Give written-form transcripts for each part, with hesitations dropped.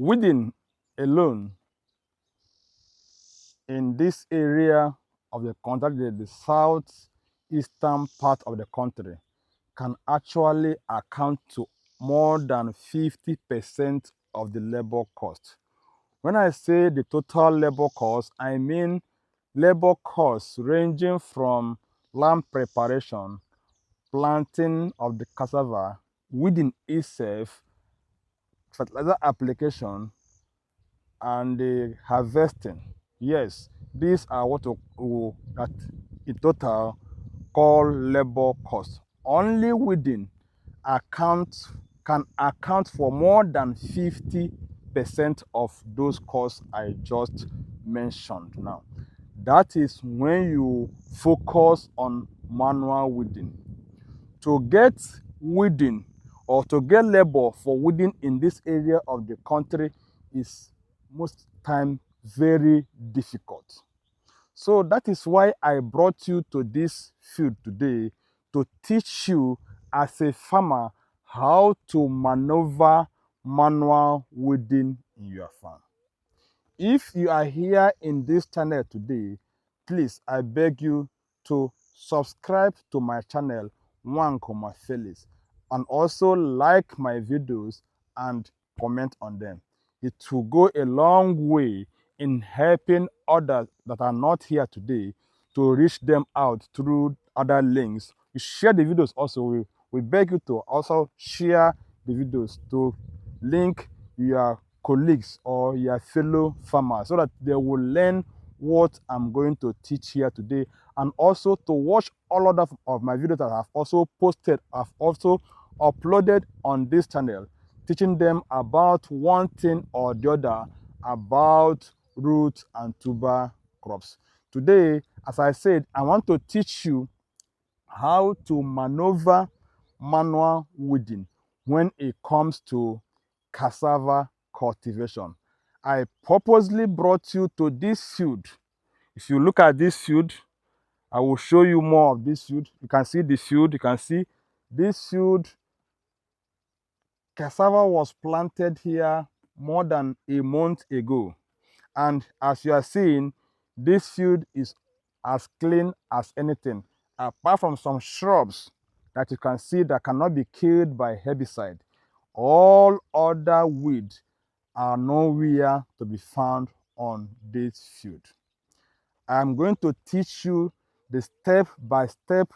Weeding alone in this area of the country, the southeastern part of the country, can actually account to more than 50% of the labor cost. When I say the total labor cost, I mean labor costs ranging from land preparation, planting of the cassava, weeding itself, fertilizer application, and the harvesting. Yes, these are what we that in total call labor cost. Only weeding account can account for more than 50% of those costs I just mentioned now. That is when you focus on manual weeding. To get weeding or to get labor for weeding in this area of the country is most time very difficult. So that is why I brought you to this field today to teach you as a farmer how to maneuver manual weeding in your farm. If you are here in this channel today, please, I beg you to subscribe to my channel, Wankoma Felix, and also like my videos and comment on them. It will go a long way in helping others that are not here today to reach them out through other links. You share the videos also. We beg you to also share the videos to link your colleagues or your fellow farmers so that they will learn what I'm going to teach here today, and also to watch all of my videos that I've also posted, I've also uploaded on this channel, teaching them about one thing or the other about root and tuber crops. Today, as I said, I want to teach you how to maneuver manual weeding when it comes to cassava cultivation. I purposely brought you to this field. If you look at this field, I will show you more of this field. You can see the field. You can see this field. Cassava was planted here more than a month ago. And as you are seeing, this field is as clean as anything, apart from some shrubs that you can see that cannot be killed by herbicide. All other weeds are nowhere to be found on this field. I'm going to teach you the step-by-step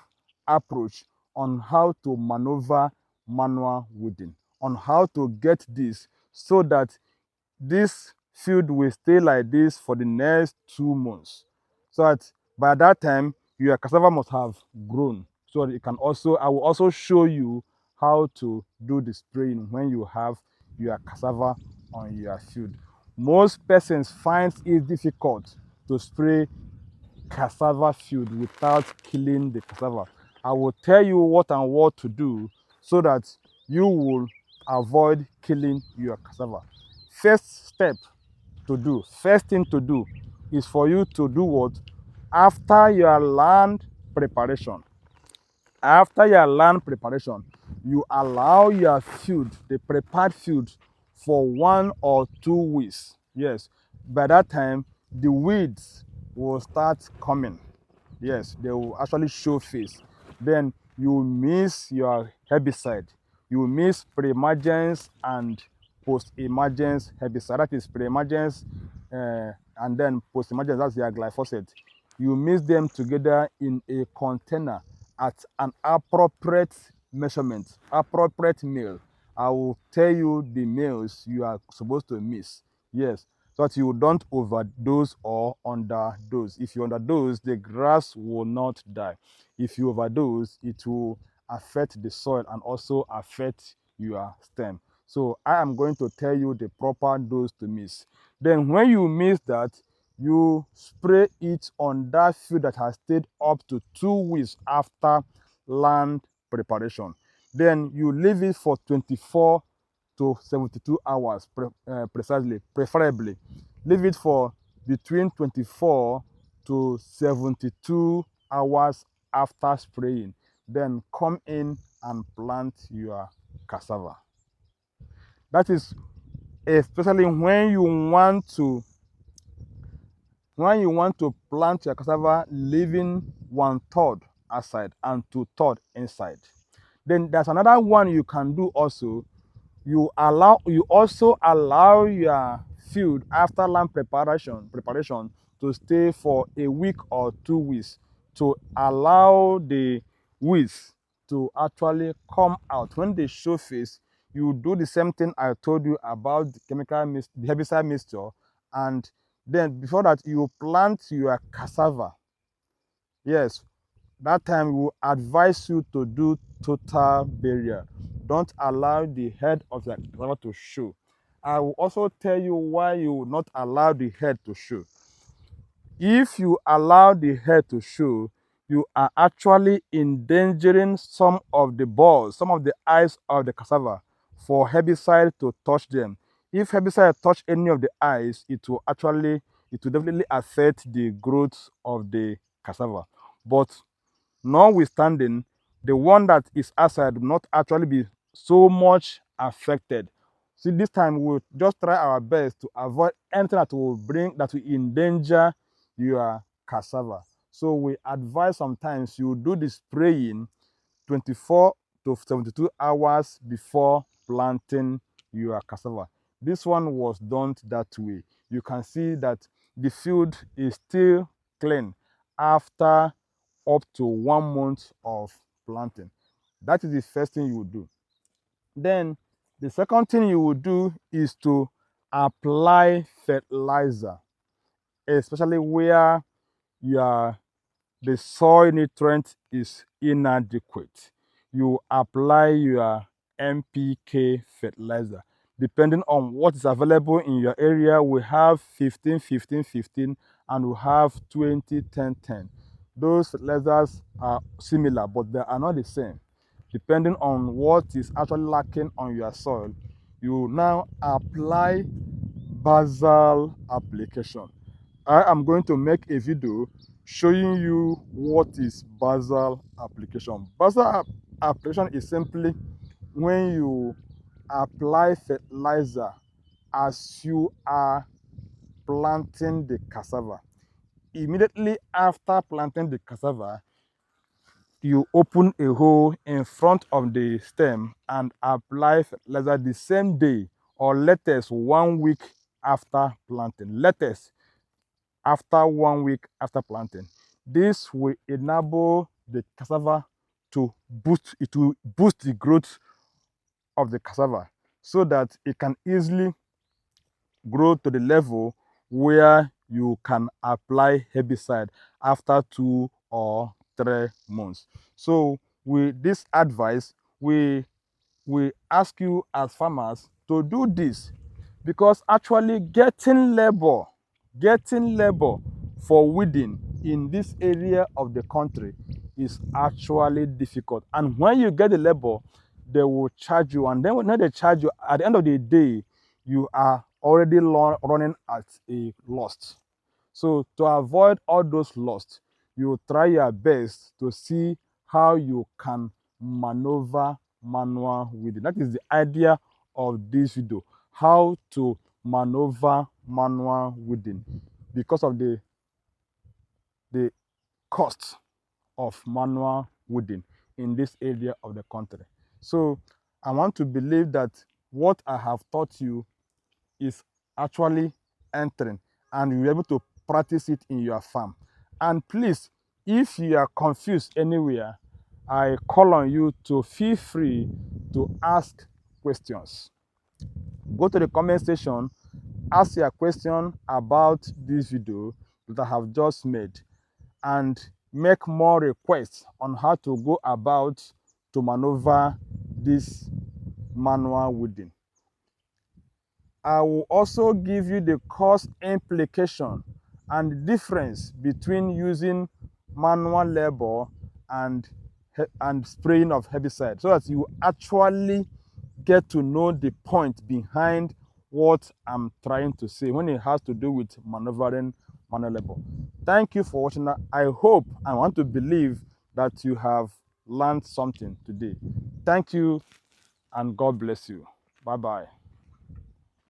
approach on how to maneuver manual weeding, on how to get this so that this field will stay like this for the next 2 months. So that by that time, your cassava must have grown. So it can also, I will also show you how to do the spraying when you have your cassava on your field. Most persons find it difficult to spray cassava field without killing the cassava. I will tell you what and what to do so that you will avoid killing your cassava. First thing to do is for you to do what? After your land preparation, you allow your field, the prepared field, for 1 or 2 weeks. Yes, by that time, the weeds will start coming. Yes, they will actually show face. Then you miss your herbicide. You miss pre-emergence and post-emergence herbicide. That is pre-emergence and then post-emergence, that's your glyphosate. You mix them together in a container at an appropriate measurement, appropriate meal. I will tell you the meals you are supposed to miss. Yes, so that you don't overdose or underdose. If you underdose, the grass will not die. If you overdose, it will affect the soil and also affect your stem. So I am going to tell you the proper dose to miss. Then when you miss that, you spray it on that field that has stayed up to 2 weeks after land preparation. Then you leave it for 24 to 72 hours preferably. Leave it for between 24 to 72 hours after spraying. Then come in and plant your cassava. That is especially when you want to plant your cassava, leaving 1/3 outside and 2/3 inside. Then there's another one you can do also. You also allow your field after land preparation to stay for a week or 2 weeks to allow the weeds to actually come out. When they show face, you do the same thing I told you about the the herbicide mixture, and then before that you plant your cassava. Yes, that time we will advise you to do total burial. Don't allow the head of your cassava to show. I will also tell you why you will not allow the head to show. If you allow the head to show, you are actually endangering some of the balls, some of the eyes of the cassava for herbicide to touch them. If herbicide touch any of the eyes, it will definitely affect the growth of the cassava. But notwithstanding, the one that is outside will not actually be so much affected. See, this time we'll just try our best to avoid anything that will endanger your cassava. So we advise sometimes you do the spraying 24 to 72 hours before planting your cassava. This one was done that way. You can see that the field is still clean after up to 1 month of planting. That is the first thing you will do. Then the second thing you will do is to apply fertilizer, especially where your the soil nutrient is inadequate. You apply your NPK fertilizer. Depending on what is available in your area, we have 15, 15, 15, and we have 20, 10, 10. Those fertilizers are similar, but they are not the same. Depending on what is actually lacking on your soil, you now apply basal application. I am going to make a video showing you what is basal application. Basal application is simply when you apply fertilizer as you are planting the cassava. Immediately after planting the cassava, you open a hole in front of the stem and apply fertilizer the same day, or latest 1 week after planting. Latest after 1 week after planting. This will enable the cassava to boost the growth of the cassava so that it can easily grow to the level where you can apply herbicide after 2 or 3 months. So with this advice, we ask you as farmers to do this, because actually getting labor for weeding in this area of the country is actually difficult. And when you get the labor, they will charge you, and then when they charge you, at the end of the day, you are already running at a loss. So to avoid all those loss, you try your best to see how you can maneuver manual weeding. That is the idea of this video, how to maneuver manual weeding, because of the cost of manual weeding in this area of the country. So I want to believe that what I have taught you is actually entering, and you'll be able to practice it in your farm. And please, if you are confused anywhere, I call on you to feel free to ask questions. Go to the comment section, ask your question about this video that I have just made, and make more requests on how to go about to maneuver this manual weeding. I will also give you the cost implication and the difference between using manual labor and spraying of herbicide, so that you actually get to know the point behind what I'm trying to say when it has to do with maneuvering manual labor. Thank you for watching. I hope, I want to believe that you have learned something today. Thank you, and God bless you. Bye-bye.